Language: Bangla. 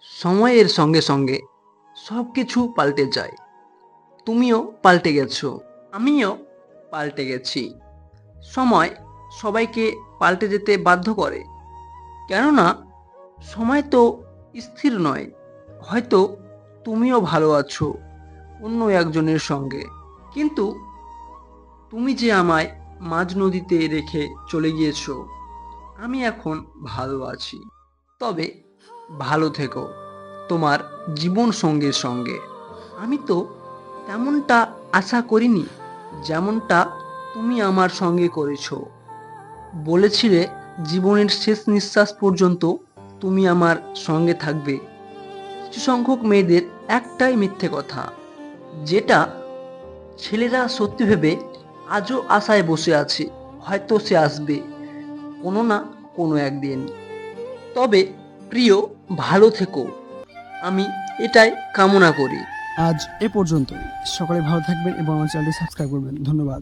সময়ের সঙ্গে সঙ্গে সব কিছু পাল্টে যায়। তুমিও পাল্টে গেছো, আমিও পাল্টে গেছি। সময় সবাইকে পাল্টে যেতে বাধ্য করে, কেননা সময় তো স্থির নয়। হয়তো তুমিও ভালো আছো অন্য একজনের সঙ্গে, কিন্তু তুমি যে আমায় মাঝ নদীতে রেখে চলে গিয়েছো, আমি এখন ভালো আছি। তবে ভালো থেকো তোমার জীবন সঙ্গীর সঙ্গে। আমি তো তেমনটা আশা করিনি যেমনটা তুমি আমার সঙ্গে করেছো। বলেছিলে জীবনের শেষ নিঃশ্বাস পর্যন্ত তুমি আমার সঙ্গে থাকবে। কিছু সংখ্যক মেয়েদের একটাই মিথ্যে কথা, যেটা ছেলেরা সত্যি ভেবে আজও আশায় বসে আছে, হয়তো সে আসবে কোনো না কোনো একদিন। তবে প্রিয়, ভালো থেকো, আমি এটাই কামনা করি। আজ এ পর্যন্তই। সকলে ভালো থাকবেন এবং আমার চ্যানেলটি সাবস্ক্রাইব করবেন। ধন্যবাদ।